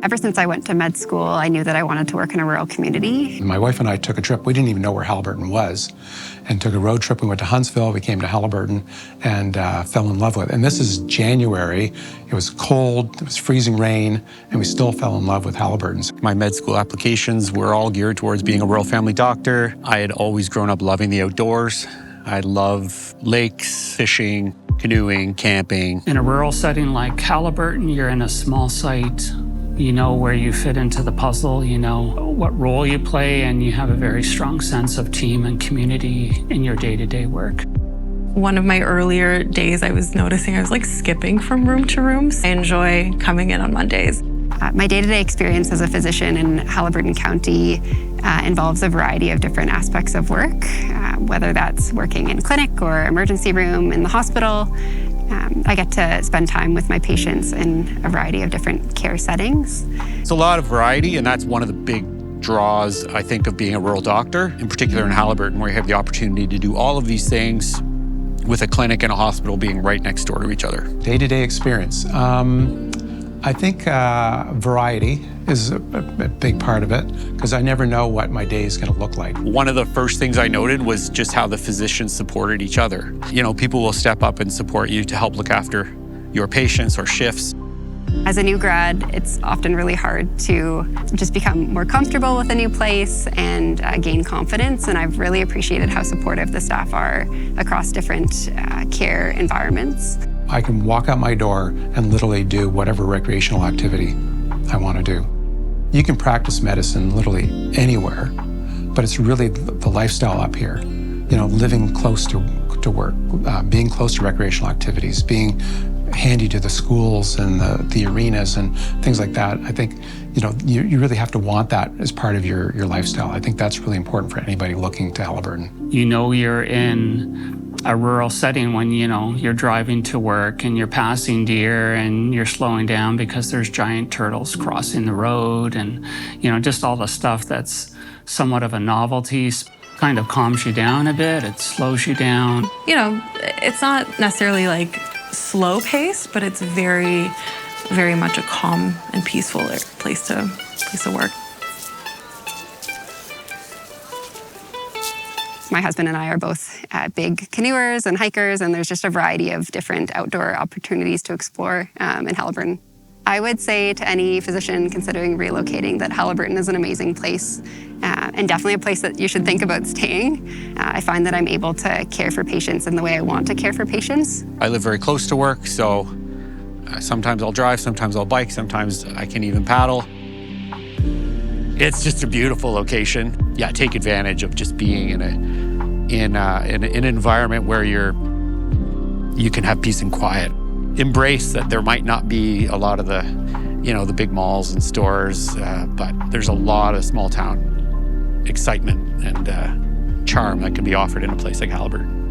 Ever since I went to med school, I knew that I wanted to work in a rural community. My wife and I took a trip. We didn't even know where Haliburton was, and took a road trip. We went to Huntsville, we came to Haliburton, and fell in love with it. And this is January. It was cold, it was freezing rain, and we still fell in love with Haliburton's. My med school applications were all geared towards being a rural family doctor. I had always grown up loving the outdoors. I love lakes, fishing, canoeing, camping. In a rural setting like Haliburton, you're in a small site. You know where you fit into the puzzle, you know what role you play, and you have a very strong sense of team and community in your day-to-day work. One of my earlier days, I was noticing I was like skipping from room to room. I enjoy coming in on Mondays. My day-to-day experience as a physician in Haliburton County involves a variety of different aspects of work, whether that's working in clinic or emergency room in the hospital. I get to spend time with my patients in a variety of different care settings. It's a lot of variety, and that's one of the big draws, I think, of being a rural doctor, in particular in Haliburton, where you have the opportunity to do all of these things with a clinic and a hospital being right next door to each other. Day-to-day experience. I think variety is a big part of it, because I never know what my day is going to look like. One of the first things I noted was just how the physicians supported each other. You know, people will step up and support you to help look after your patients or shifts. As a new grad, it's often really hard to just become more comfortable with a new place and gain confidence, and I've really appreciated how supportive the staff are across different care environments. I can walk out my door and literally do whatever recreational activity I want to do. You can practice medicine literally anywhere, but it's really the lifestyle up here. You know, living close to work, being close to recreational activities, being handy to the schools and the arenas and things like that. I think, you know, you really have to want that as part of your lifestyle. I think that's really important for anybody looking to Haliburton. You know you're in a rural setting when, you know, you're driving to work and you're passing deer and you're slowing down because there's giant turtles crossing the road, and, you know, just all the stuff that's somewhat of a novelty kind of calms you down a bit. It slows you down. You know, it's not necessarily like slow paced, but it's very, very much a calm and peaceful place to work. My husband and I are both big canoers and hikers, and there's just a variety of different outdoor opportunities to explore in Haliburton. I would say to any physician considering relocating that Haliburton is an amazing place, and definitely a place that you should think about staying. I find that I'm able to care for patients in the way I want to care for patients. I live very close to work, so sometimes I'll drive, sometimes I'll bike, sometimes I can even paddle. It's just a beautiful location. Yeah, take advantage of just being in an environment where you can have peace and quiet. Embrace that there might not be a lot of the, you know, the big malls and stores, but there's a lot of small town excitement and charm that can be offered in a place like Haliburton.